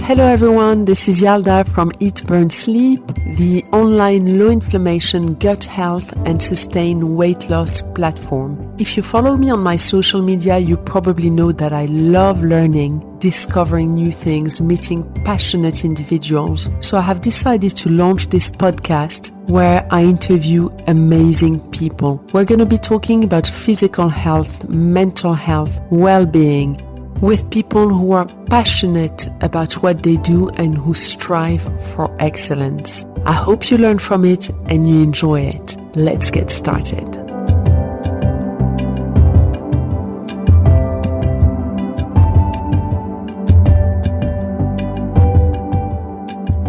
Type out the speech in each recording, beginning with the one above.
Hello everyone, this is Yalda from Eat, Burn, Sleep, the online low inflammation, gut health and sustained weight loss platform. If you follow me on my social media, you probably know that I love learning, discovering new things, meeting passionate individuals. So I have decided to launch this podcast where I interview amazing people. We're going to be talking about physical health, mental health, well-being, with people who are passionate about what they do and who strive for excellence. I hope you learn from it and you enjoy it. Let's get started.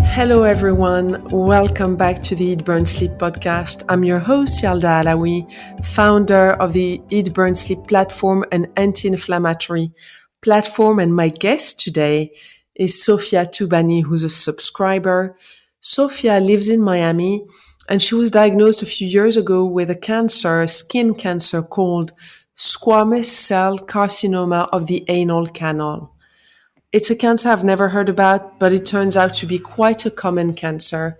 Hello everyone, welcome back to the Eat, Burn, Sleep podcast. I'm your host Yalda Alaoui, founder of the Eat, Burn, Sleep platform and anti-inflammatory platform, and my guest today is Sofia Toubani, who's a subscriber. Sofia lives in Miami and she was diagnosed a few years ago with a skin cancer called squamous cell carcinoma of the anal canal. It's a cancer I've never heard about, but it turns out to be quite a common cancer.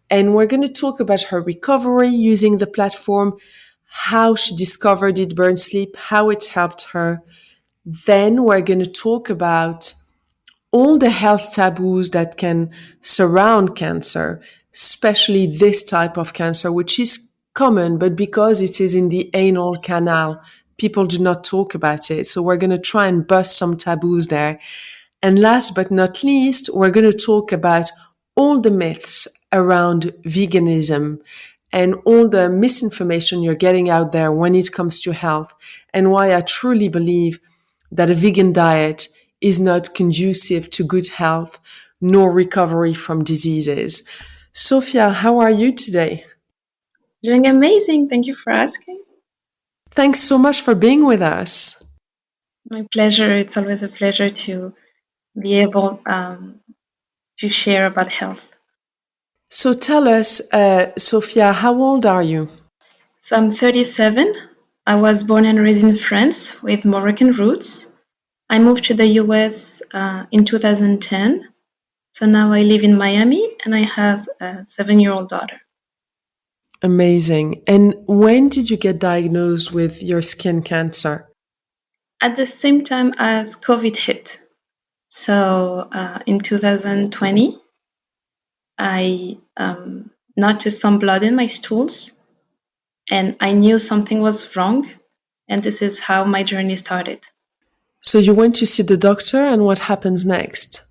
And we're going to talk about her recovery using the platform, how she discovered Eat, Burn, Sleep, how it's helped her. Then we're going to talk about all the health taboos that can surround cancer, especially this type of cancer, which is common, but because it is in the anal canal, people do not talk about it. So we're going to try and bust some taboos there. And last but not least, we're going to talk about all the myths around veganism and all the misinformation you're getting out there when it comes to health, and why I truly believe that a vegan diet is not conducive to good health nor recovery from diseases. Sofia, how are you today? Doing amazing. Thank you for asking. Thanks so much for being with us. My pleasure. It's always a pleasure to be able to share about health. So tell us, Sofia, how old are you? So I'm 37. I was born and raised in France with Moroccan roots. I moved to the US in 2010. So now I live in Miami and I have a 7-year-old daughter. Amazing. And when did you get diagnosed with your skin cancer? At the same time as COVID hit. So in 2020, I noticed some blood in my stools and I knew something was wrong. And this is how my journey started. So you went to see the doctor, and what happens next?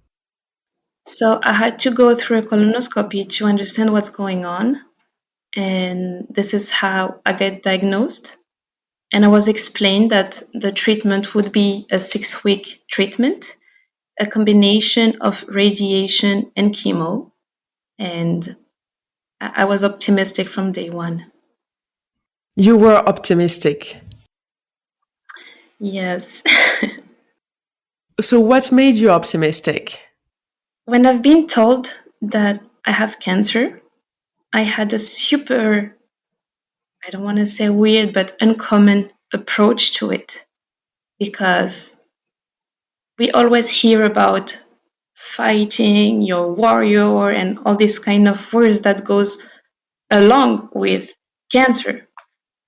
So I had to go through a colonoscopy to understand what's going on. And this is how I got diagnosed. And I was explained that the treatment would be a 6-week treatment, a combination of radiation and chemo. And I was optimistic from day one. You were optimistic. Yes. So what made you optimistic? When I've been told that I have cancer, I had a super, I don't want to say weird, but uncommon approach to it. Because we always hear about fighting, your warrior, and all these kind of words that goes along with cancer.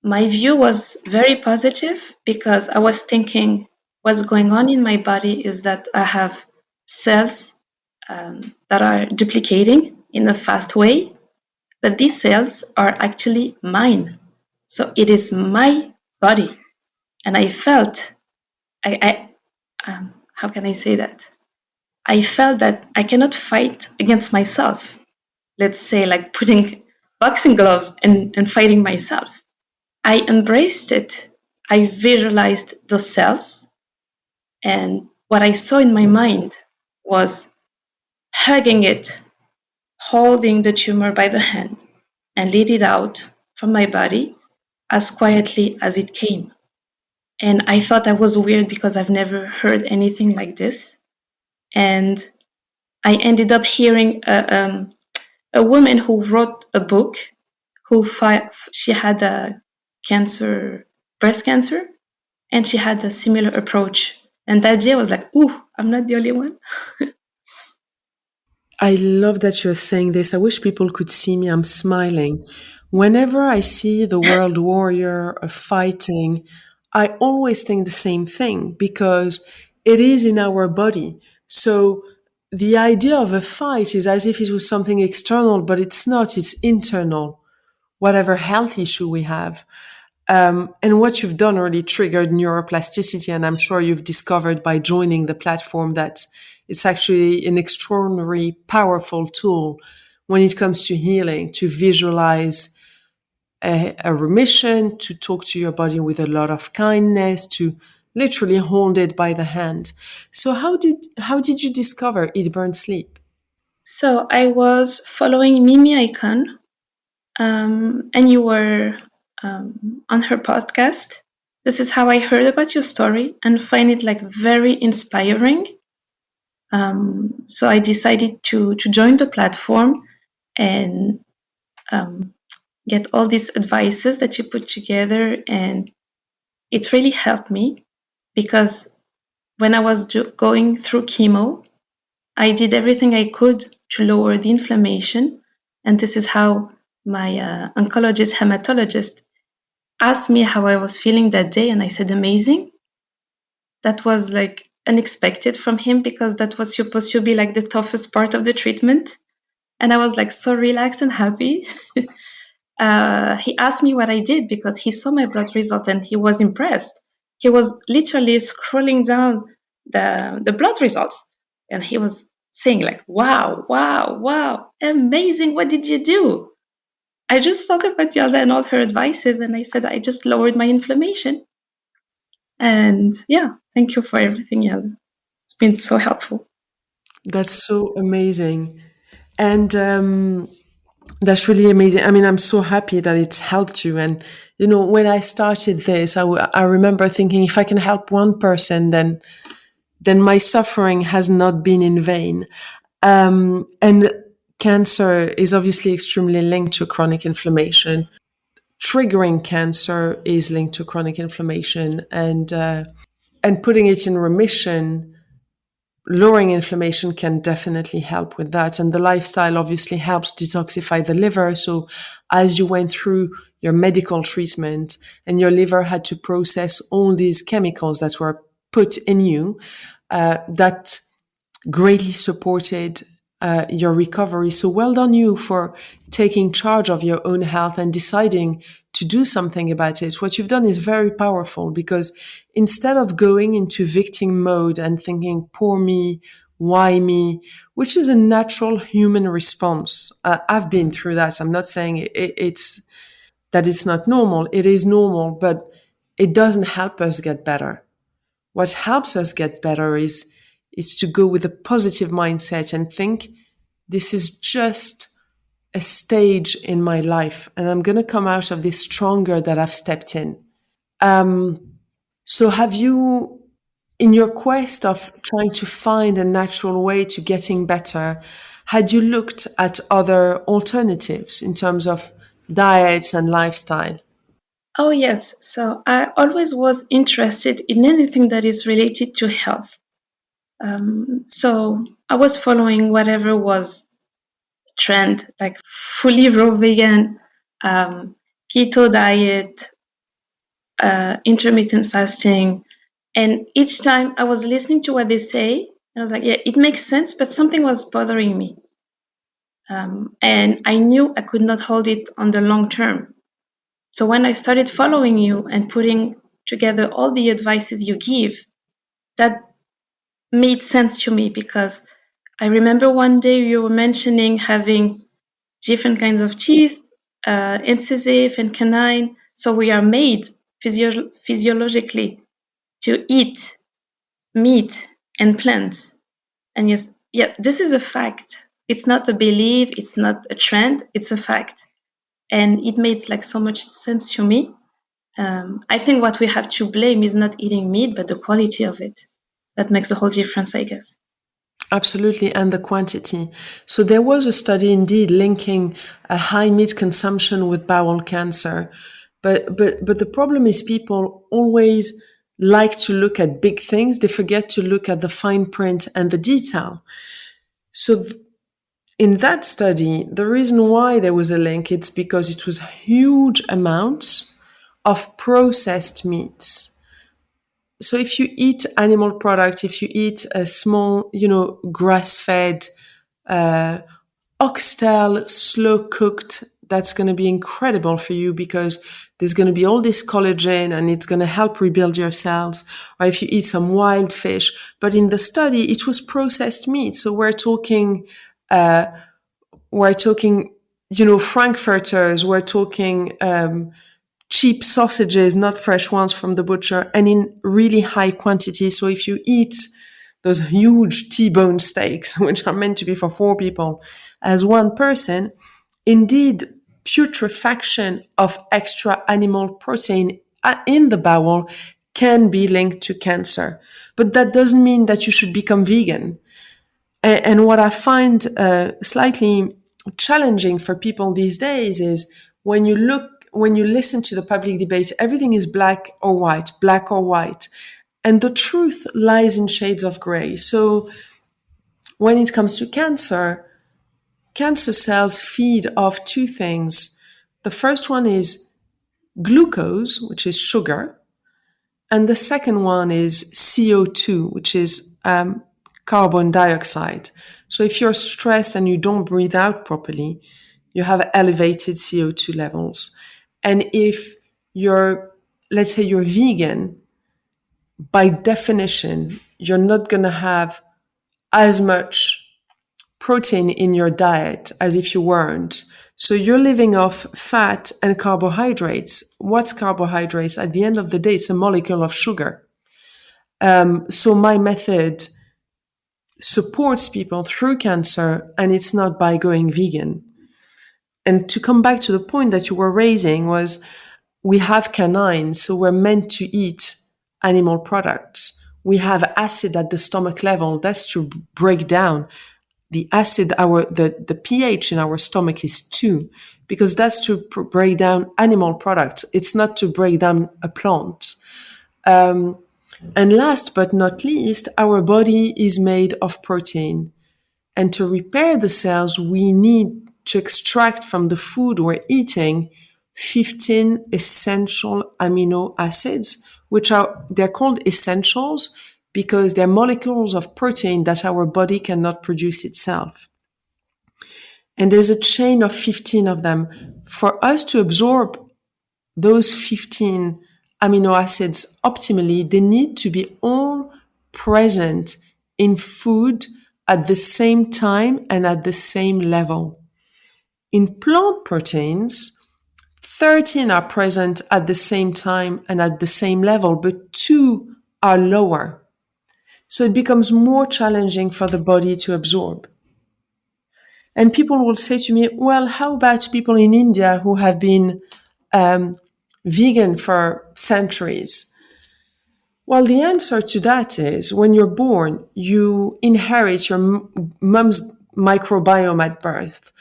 My view was very positive because I was thinking what's going on in my body is that I have cells that are duplicating in a fast way, but these cells are actually mine. So it is my body. And I felt, how can I say that? I felt that I cannot fight against myself. Let's say like putting boxing gloves and fighting myself. I embraced it. I visualized the cells. And what I saw in my mind was hugging it, holding the tumor by the hand, and let it out from my body as quietly as it came. And I thought I was weird because I've never heard anything like this. And I ended up hearing a woman who wrote a book she had a breast cancer, and she had a similar approach. And that day I was like, ooh, I'm not the only one. I love that you're saying this. I wish people could see me. I'm smiling. Whenever I see the world warrior fighting, I always think the same thing because it is in our body. So the idea of a fight is as if it was something external, but it's not, it's internal, whatever health issue we have. And what you've done really triggered neuroplasticity. And I'm sure you've discovered by joining the platform that it's actually an extraordinary, powerful tool when it comes to healing, to visualize a remission, to talk to your body with a lot of kindness, to literally hold it by the hand. So how did you discover Eat, Burn, Sleep? So I was following Mimi Icon, and you were on her podcast. This is how I heard about your story and find it like very inspiring. So I decided to join the platform and get all these advices that you put together, and it really helped me because when I was going through chemo, I did everything I could to lower the inflammation, and this is how my oncologist hematologist asked me how I was feeling that day, and I said amazing. That was like unexpected from him because that was supposed to be like the toughest part of the treatment, and I was like so relaxed and happy. He asked me what I did because he saw my blood result and he was impressed. He was literally scrolling down the blood results and he was saying like, wow, wow, wow, amazing. What did you do? I just thought about Yalda and all her advices and I said, I just lowered my inflammation. And yeah, thank you for everything, Yalda. It's been so helpful. That's so amazing. And that's really amazing. I mean, I'm so happy that it's helped you. And, when I started this, I remember thinking if I can help one person, then my suffering has not been in vain. And cancer is obviously extremely linked to chronic inflammation. Triggering cancer is linked to chronic inflammation, and putting it in remission, lowering inflammation can definitely help with that. And the lifestyle obviously helps detoxify the liver. So as you went through your medical treatment and your liver had to process all these chemicals that were put in you, that greatly supported your recovery. So well done you for taking charge of your own health and deciding to do something about it. What you've done is very powerful because instead of going into victim mode and thinking, poor me, why me, which is a natural human response. I've been through that. I'm not saying it's that it's not normal. It is normal, but it doesn't help us get better. What helps us get better is to go with a positive mindset and think this is just a stage in my life and I'm going to come out of this stronger that I've stepped in. So have you, in your quest of trying to find a natural way to getting better, had you looked at other alternatives in terms of diets and lifestyle? Oh, yes. So I always was interested in anything that is related to health. So I was following whatever was trend, like fully raw vegan, keto diet, intermittent fasting. And each time I was listening to what they say, and I was like, yeah, it makes sense, but something was bothering me. And I knew I could not hold it on the long term. So when I started following you and putting together all the advices you give, that made sense to me because I remember one day you were mentioning having different kinds of teeth, incisive and canine. So we are made physiologically to eat meat and plants. And yes, yeah, this is a fact. It's not a belief. It's not a trend. It's a fact. And it made like so much sense to me. I think what we have to blame is not eating meat, but the quality of it. That makes a whole difference, I guess. Absolutely, and the quantity. So there was a study indeed linking a high meat consumption with bowel cancer. But the problem is people always like to look at big things. They forget to look at the fine print and the detail. So In that study, the reason why there was a link, it's because it was huge amounts of processed meats. So if you eat animal product, if you eat a small, grass-fed, oxtail, slow cooked, that's going to be incredible for you because there's going to be all this collagen and it's going to help rebuild your cells. Or if you eat some wild fish, but in the study, it was processed meat. So we're talking, frankfurters, we're talking, cheap sausages, not fresh ones from the butcher, and in really high quantity. So if you eat those huge T-bone steaks, which are meant to be for 4 people, as one person, indeed, putrefaction of extra animal protein in the bowel can be linked to cancer. But that doesn't mean that you should become vegan. And what I find slightly challenging for people these days is when you listen to the public debate, everything is black or white, black or white. And the truth lies in shades of gray. So when it comes to cancer cells feed off 2 things. The first one is glucose, which is sugar. And the second one is CO2, which is carbon dioxide. So if you're stressed and you don't breathe out properly, you have elevated CO2 levels. And if let's say you're vegan, by definition, you're not going to have as much protein in your diet as if you weren't. So you're living off fat and carbohydrates. What's carbohydrates? At the end of the day, it's a molecule of sugar. So my method supports people through cancer, and it's not by going vegan. And to come back to the point that you were raising was, we have canines, so we're meant to eat animal products. We have acid at the stomach level. That's to break down the acid. The pH in our stomach is 2, because that's to break down animal products. It's not to break down a plant. And last but not least, our body is made of protein. And to repair the cells, we need to extract from the food we're eating 15 essential amino acids, they're called essentials because they're molecules of protein that our body cannot produce itself. And there's a chain of 15 of them. For us to absorb those 15 amino acids optimally, they need to be all present in food at the same time and at the same level. In plant proteins, 13 are present at the same time and at the same level, but 2 are lower. So it becomes more challenging for the body to absorb. And people will say to me, well, how about people in India who have been vegan for centuries? Well, the answer to that is, when you're born, you inherit your mom's microbiome at birth.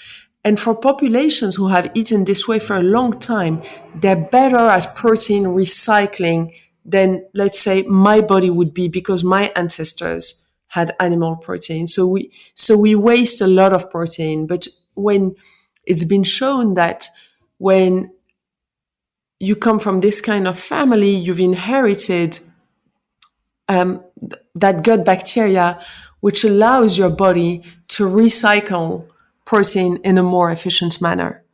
And for populations who have eaten this way for a long time, they're better at protein recycling than, let's say, my body would be, because my ancestors had animal protein. So we waste a lot of protein. But when it's been shown that when you come from this kind of family, you've inherited that gut bacteria, which allows your body to recycle protein in a more efficient manner.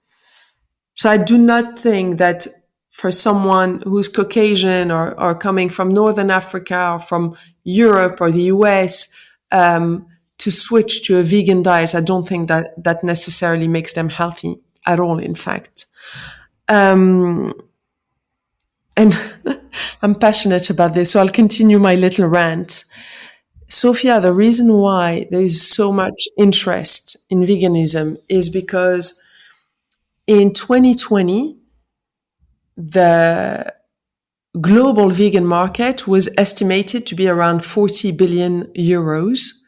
So I do not think that for someone who's Caucasian or coming from Northern Africa or from Europe or the US, to switch to a vegan diet, I don't think that necessarily makes them healthy at all, in fact. And I'm passionate about this, so I'll continue my little rant. Sophia, the reason why there is so much interest in veganism is because in 2020, the global vegan market was estimated to be around 40 billion euros.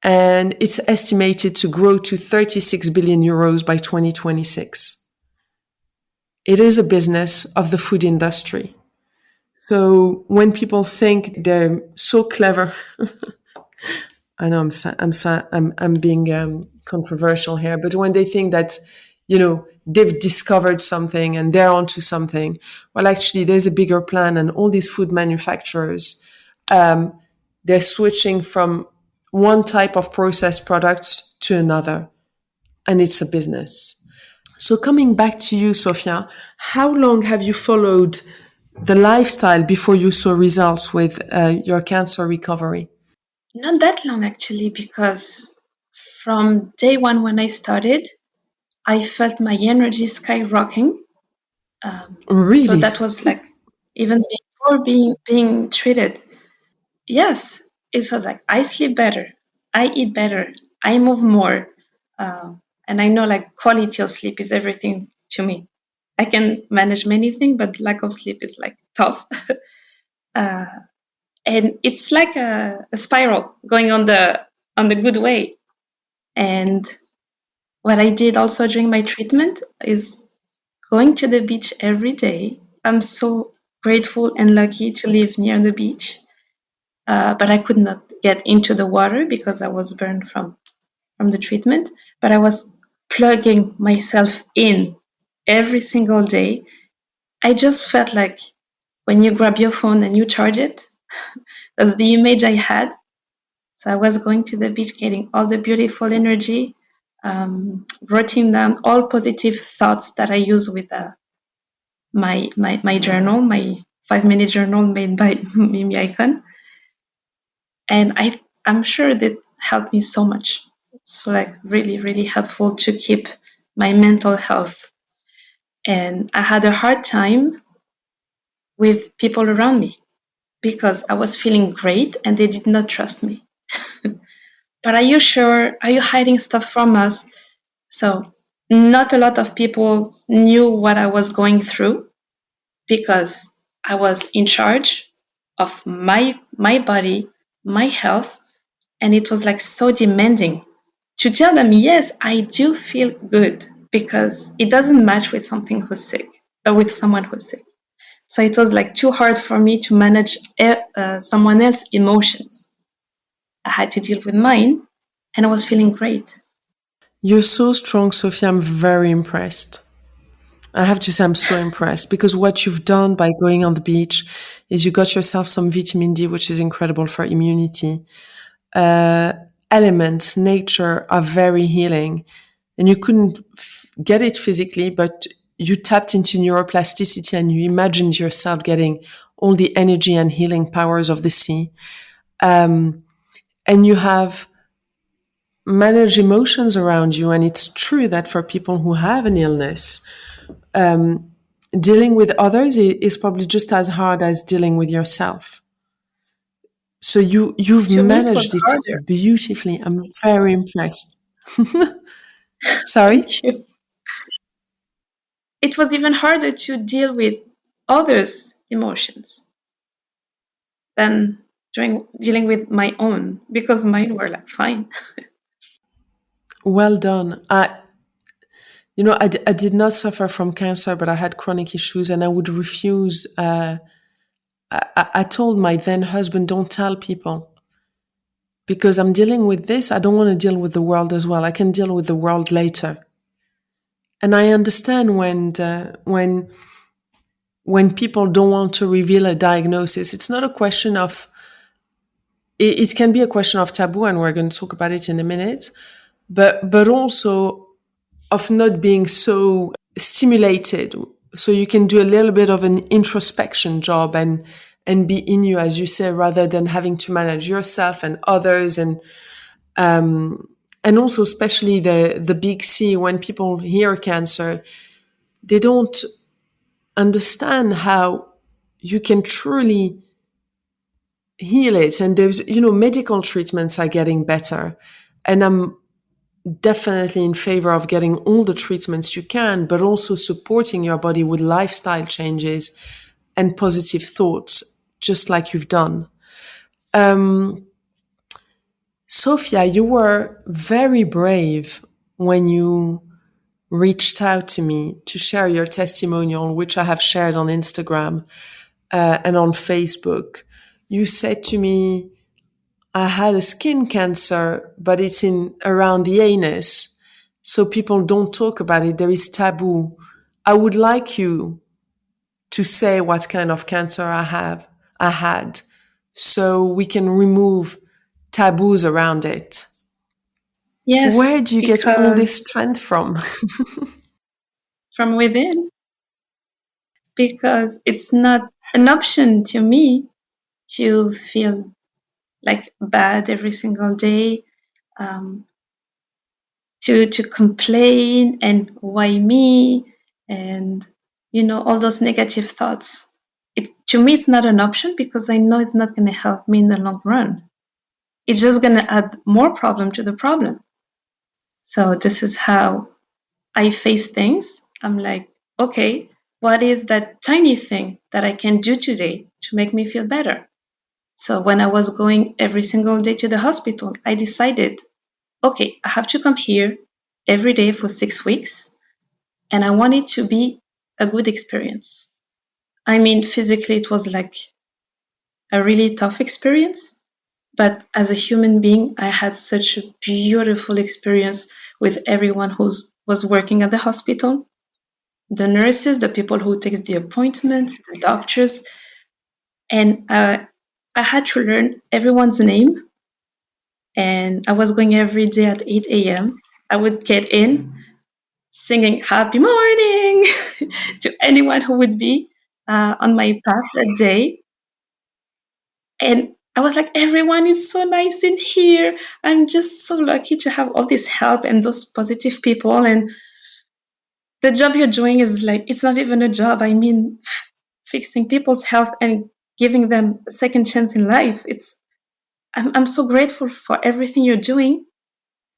And it's estimated to grow to 36 billion euros by 2026. It is a business of the food industry. So when people think they're so clever, I know I'm being controversial here, but when they think that, they've discovered something and they're onto something, well, actually, there's a bigger plan, and all these food manufacturers, they're switching from one type of processed products to another, and it's a business. So coming back to you, Sofia, how long have you followed the lifestyle before you saw results with your cancer recovery? Not that long actually, because from day one when I started, I felt my energy skyrocketing. So Really? that was like even before being treated. Yes, it was like I sleep better, I eat better, I move more, and I know like quality of sleep is everything to me. I can manage many things, but lack of sleep is like tough. uh, and it's like a spiral going on the good way. And what I did also during my treatment is going to the beach every day. I'm so grateful and lucky to live near the beach, but I could not get into the water because I was burned from the treatment. But I was plugging myself in every single day. I just felt like when you grab your phone and you charge it, that's the image I had. So I was going to the beach, getting all the beautiful energy, writing down all positive thoughts that I use with my journal, my 5 minute journal made by Mimi Icon. And I'm sure that helped me so much. It's like really, really helpful to keep my mental health. And I had a hard time with people around me because I was feeling great and they did not trust me. But are you sure? Are you hiding stuff from us? So not a lot of people knew what I was going through because I was in charge of my body, my health, and it was like so demanding to tell them, yes, I do feel good, because it doesn't match with something who's sick or with someone who's sick. So it was like too hard for me to manage someone else's emotions. I had to deal with mine, and I was feeling great. You're so strong, Sophia. I'm very impressed. I have to say, I'm so impressed because what you've done by going on the beach is you got yourself some vitamin D, which is incredible for immunity. Uh, Elements, nature are very healing, and you couldn't get it physically, but you tapped into neuroplasticity and you imagined yourself getting all the energy and healing powers of the sea. And you have managed emotions around you. And it's true that for people who have an illness, dealing with others is probably just as hard as dealing with yourself. So you've To me, it was managed it harder. beautifully. I'm very impressed. Sorry? Thank you. It was even harder to deal with others' emotions than dealing with my own, because mine were like fine. Well done. I did not suffer from cancer, but I had chronic issues, and I would refuse. I told my then husband, "Don't tell people because I'm dealing with this. I don't want to deal with the world as well. I can deal with the world later." And I understand when people don't want to reveal a diagnosis. It's not a question of. It can be a question of taboo, and we're going to talk about it in a minute. But also of not being so stimulated, so you can do a little bit of an introspection job and be in you, as you say, rather than having to manage yourself and others, and also especially the big C. When people hear cancer, they don't understand how you can truly heal it. And there's, medical treatments are getting better, and I'm definitely in favor of getting all the treatments you can, but also supporting your body with lifestyle changes and positive thoughts, just like you've done. Um, Sophia, you were very brave when you reached out to me to share your testimonial, which I have shared on Instagram and on Facebook. You said to me, I had a skin cancer, but it's in around the anus. So people don't talk about it. There is taboo. I would like you to say what kind of cancer I had, so we can remove taboos around it. Where Yes, do you get all this because strength from? from within, because it's not an option to me to feel like bad every single day, um, to complain and why me, and all those negative thoughts. It to me it's not an option because I know it's not going to help me in the long run. It's just going to add more problem to the problem. So this is how I face things. I'm like, okay, what is that tiny thing that I can do today to make me feel better? So when I was going every single day to the hospital, I decided, okay, I have to come here every day for 6 weeks, and I want it to be a good experience. I mean, physically, it was like a really tough experience, but as a human being, I had such a beautiful experience with everyone who was working at the hospital, the nurses, the people who takes the appointments, the doctors, and I had to learn everyone's name. And I was going every day at 8 a.m. I would get in singing happy morning to anyone who would be on my path that day. And I was like, everyone is so nice in here. I'm just so lucky to have all this help and those positive people. And the job you're doing is like, it's not even a job. I mean, fixing people's health and giving them a second chance in life. I'm so grateful for everything you're doing.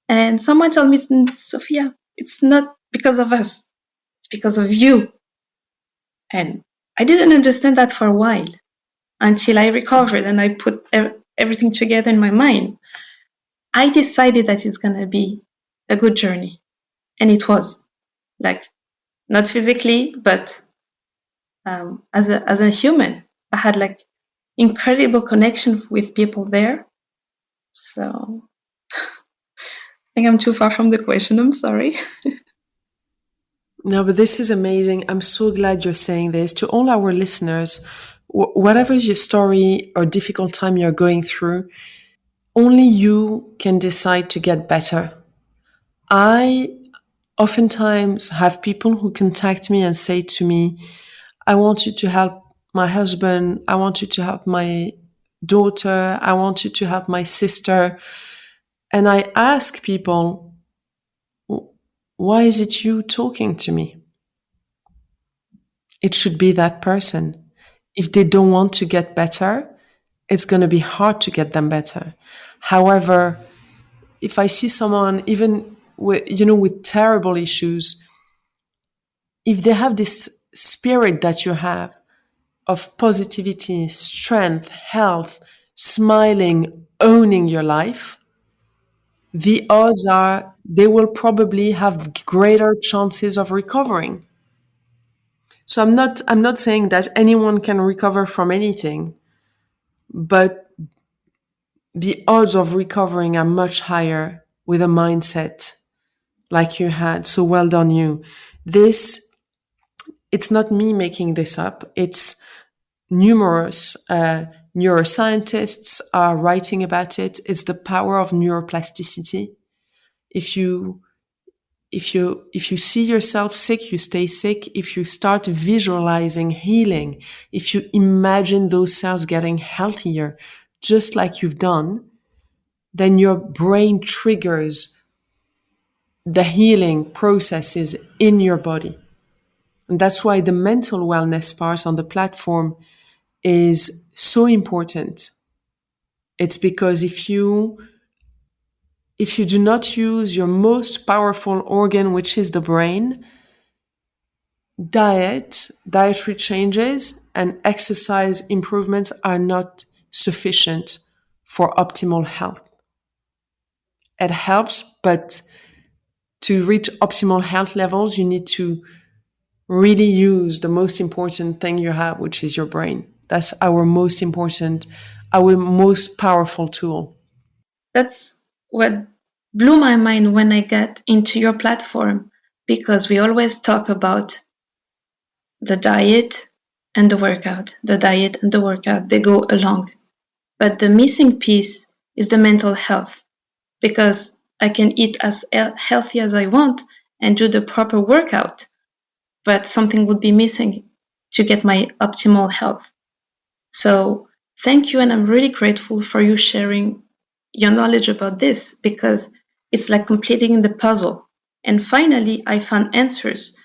And someone told me, Sophia, it's not because of us, it's because of you. And I didn't understand that for a while until I recovered and I put everything together in my mind. I decided that it's going to be a good journey. And it was, like, not physically, but as a human. I had like incredible connection with people there. So I think I'm too far from the question. I'm sorry. No, but this is amazing. I'm so glad you're saying this. To all our listeners, whatever is your story or difficult time you're going through, only you can decide to get better. I oftentimes have people who contact me and say to me, I want you to help my husband. I want you to help my daughter. I want you to help my sister. And I ask people, why is it you talking to me? It should be that person. If they don't want to get better, it's going to be hard to get them better. However, if I see someone even with terrible issues, if they have this spirit that you have of positivity, strength, health, smiling, owning your life, the odds are they will probably have greater chances of recovering. So I'm not saying that anyone can recover from anything, but the odds of recovering are much higher with a mindset like you had. So well done you. This it's not me making this up. It's numerous neuroscientists are writing about it. It's the power of neuroplasticity. If you if you see yourself sick, you stay sick. If you start visualizing healing, if you imagine those cells getting healthier, just like you've done, then your brain triggers the healing processes in your body. And that's why the mental wellness part on the platform is so important. It's because if you do not use your most powerful organ, which is the brain, dietary changes, and exercise improvements are not sufficient for optimal health. It helps, but to reach optimal health levels, you need to really use the most important thing you have, which is your brain. That's our most important, our most powerful tool. That's what blew my mind when I got into your platform, because we always talk about the diet and the workout. The diet and the workout, they go along. But the missing piece is the mental health, because I can eat as healthy as I want and do the proper workout, but something would be missing to get my optimal health. So thank you, and I'm really grateful for you sharing your knowledge about this, because it's like completing the puzzle. And finally, I found answers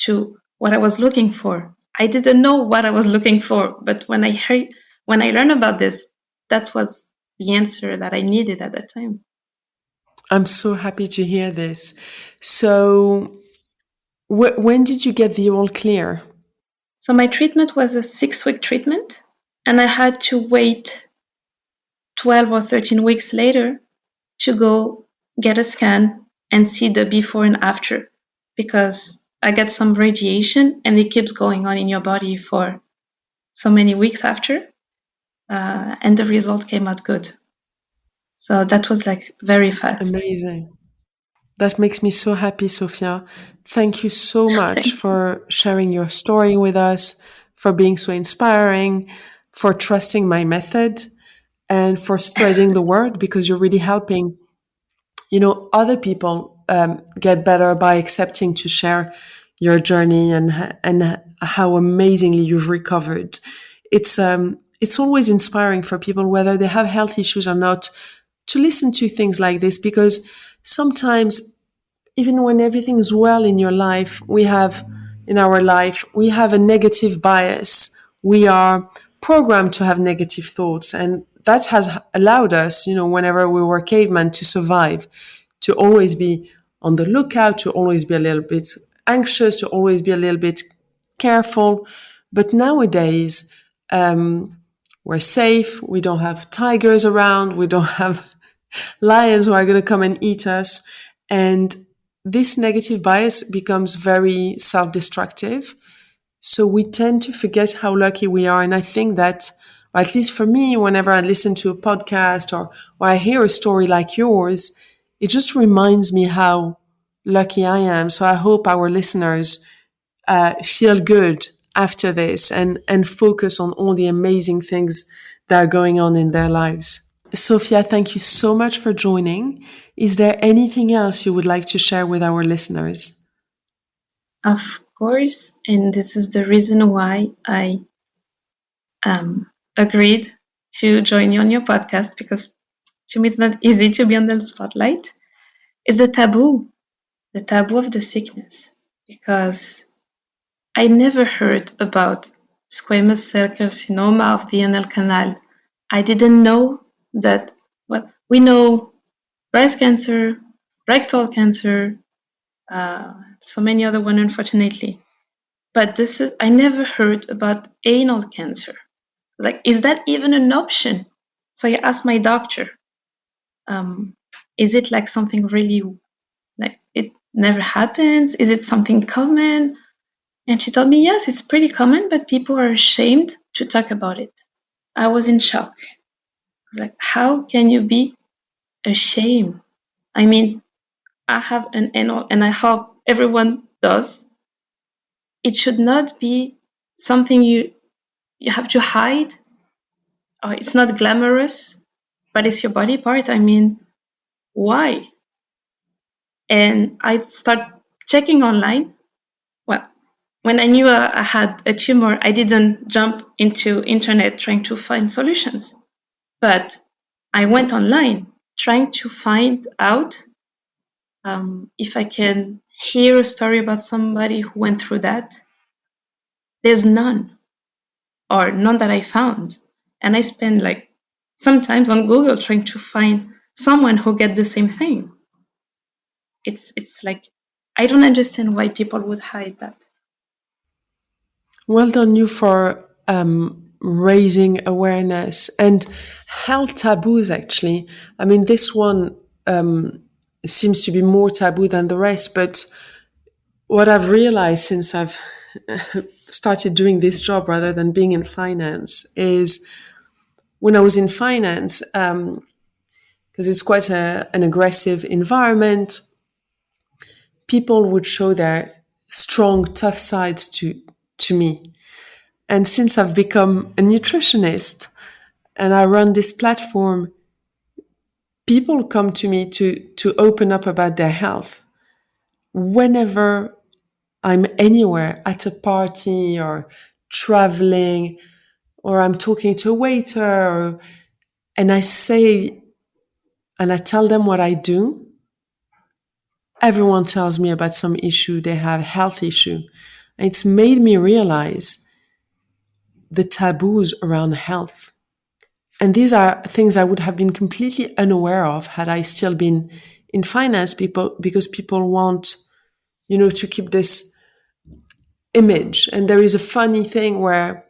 to what I was looking for. I didn't know what I was looking for, but when I learned about this, that was the answer that I needed at that time. I'm so happy to hear this. So, when did you get the all clear? So my treatment was a 6-week treatment, and I had to wait 12 or 13 weeks later to go get a scan and see the before and after, because I get some radiation and it keeps going on in your body for so many weeks after, and the result came out good. So that was like very fast. Amazing. That makes me so happy, Sofia. Thank you so much Thank you. for sharing your story with us, for being so inspiring, for trusting my method, and for spreading the word, because you're really helping, other people get better by accepting to share your journey and how amazingly you've recovered. It's always inspiring for people, whether they have health issues or not, to listen to things like this, because sometimes, even when everything's well in your life, in our life, we have a negative bias. We are programmed to have negative thoughts. And that has allowed us, whenever we were cavemen, to survive, to always be on the lookout, to always be a little bit anxious, to always be a little bit careful. But nowadays, we're safe. We don't have tigers around. We don't have lions who are going to come and eat us. And this negative bias becomes very self destructive. So we tend to forget how lucky we are. And I think that, or at least for me, whenever I listen to a podcast or I hear a story like yours, it just reminds me how lucky I am. So I hope our listeners feel good after this and focus on all the amazing things that are going on in their lives. Sophia, thank you so much for joining. Is there anything else you would like to share with our listeners? Of course, and this is the reason why I agreed to join you on your podcast, because to me it's not easy to be on the spotlight. It's the taboo of the sickness, because I never heard about squamous cell carcinoma of the anal canal. I didn't know that. Well, we know breast cancer, rectal cancer, so many other ones, unfortunately. But I never heard about anal cancer. Like, is that even an option? So I asked my doctor, is it like something really, like it never happens? Is it something common? And she told me, yes, it's pretty common, but people are ashamed to talk about it. I was in shock. I was like, how can you be ashamed? I mean, I have an anal, and I hope everyone does. It should not be something you have to hide, or it's not glamorous, but it's your body part. I mean, why? And I start checking online. Well, when I knew I had a tumor, I didn't jump into internet trying to find solutions, but I went online trying to find out if I can hear a story about somebody who went through that. There's none, or none that I found. And I spend like sometimes on Google trying to find someone who get the same thing. It's like, I don't understand why people would hide that. Well done, you, for raising awareness and health taboos, actually. I mean, this one seems to be more taboo than the rest, but what I've realized since I've started doing this job rather than being in finance is when I was in finance, because it's quite an aggressive environment, people would show their strong, tough sides to me. And since I've become a nutritionist and I run this platform, people come to me to open up about their health. Whenever I'm anywhere, at a party or traveling, or I'm talking to a waiter, and I tell them what I do, everyone tells me about some issue, they have a health issue. And it's made me realize the taboos around health. And these are things I would have been completely unaware of had I still been in finance, because people want, to keep this image. And there is a funny thing where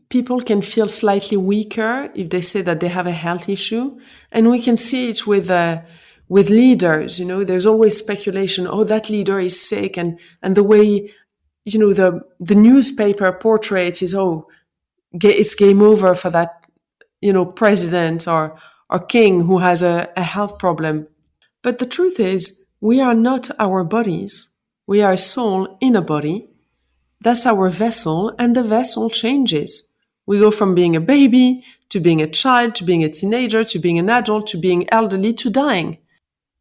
people can feel slightly weaker if they say that they have a health issue. And we can see it with leaders. There's always speculation, oh, that leader is sick. And the way, the newspaper portraits is, oh, it's game over for that, president or king who has a health problem. But the truth is, we are not our bodies. We are a soul in a body. That's our vessel, and the vessel changes. We go from being a baby to being a child, to being a teenager, to being an adult, to being elderly, to dying.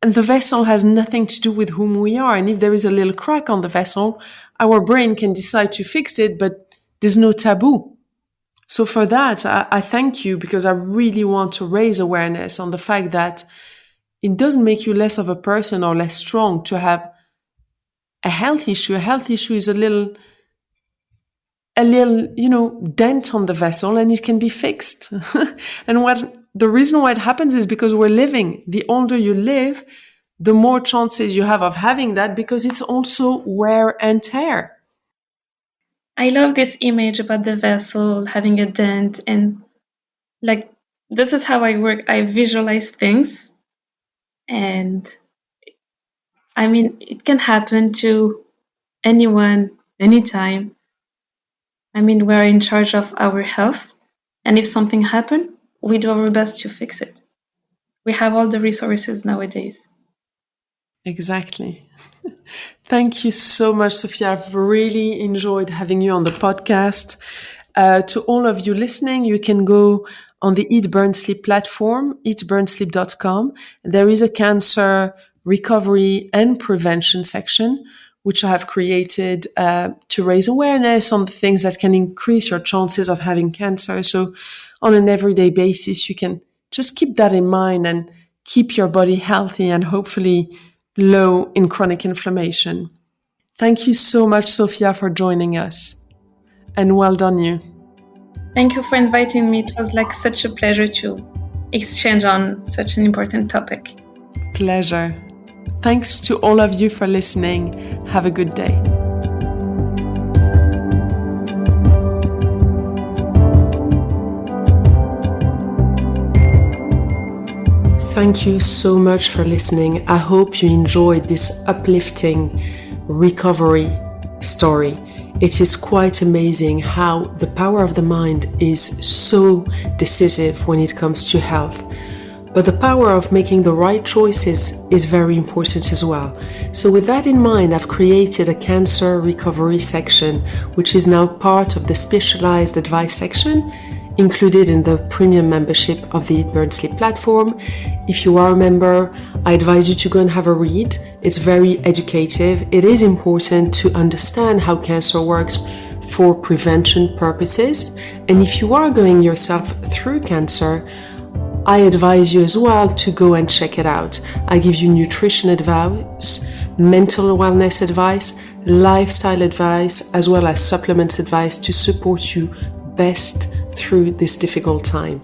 And the vessel has nothing to do with whom we are. And if there is a little crack on the vessel, our brain can decide to fix it, but there's no taboo. So for that, I thank you, because I really want to raise awareness on the fact that it doesn't make you less of a person or less strong to have a health issue. A health issue is a little, dent on the vessel, and it can be fixed. And the reason why it happens is because we're living. The older you live, the more chances you have of having that, because it's also wear and tear. I love this image about the vessel having a dent, and this is how I work. I visualize things, and it can happen to anyone, anytime. We're in charge of our health, and if something happens, we do our best to fix it. We have all the resources nowadays. Exactly. Thank you so much, Sofia. I've really enjoyed having you on the podcast. To all of you listening, you can go on the Eat, Burn, Sleep platform, eatburnsleep.com. There is a cancer recovery and prevention section, which I have created to raise awareness on the things that can increase your chances of having cancer. So on an everyday basis, you can just keep that in mind and keep your body healthy and hopefully low in chronic inflammation. Thank you so much, Sofia, for joining us. And well done you. Thank you for inviting me. It was such a pleasure to exchange on such an important topic. Pleasure. Thanks to all of you for listening. Have a good day. Thank you so much for listening. I hope you enjoyed this uplifting recovery story. It is quite amazing how the power of the mind is so decisive when it comes to health. But the power of making the right choices is very important as well. So with that in mind, I've created a cancer recovery section, which is now part of the specialized advice section, included in the premium membership of the Eat, Burn, Sleep platform. If you are a member, I advise you to go and have a read. It's very educative. It is important to understand how cancer works for prevention purposes. And if you are going yourself through cancer, I advise you as well to go and check it out. I give you nutrition advice, mental wellness advice, lifestyle advice, as well as supplements advice to support you best through this difficult time.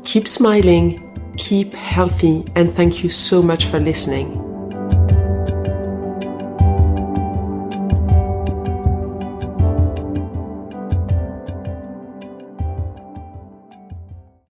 Keep smiling, keep healthy, and thank you so much for listening.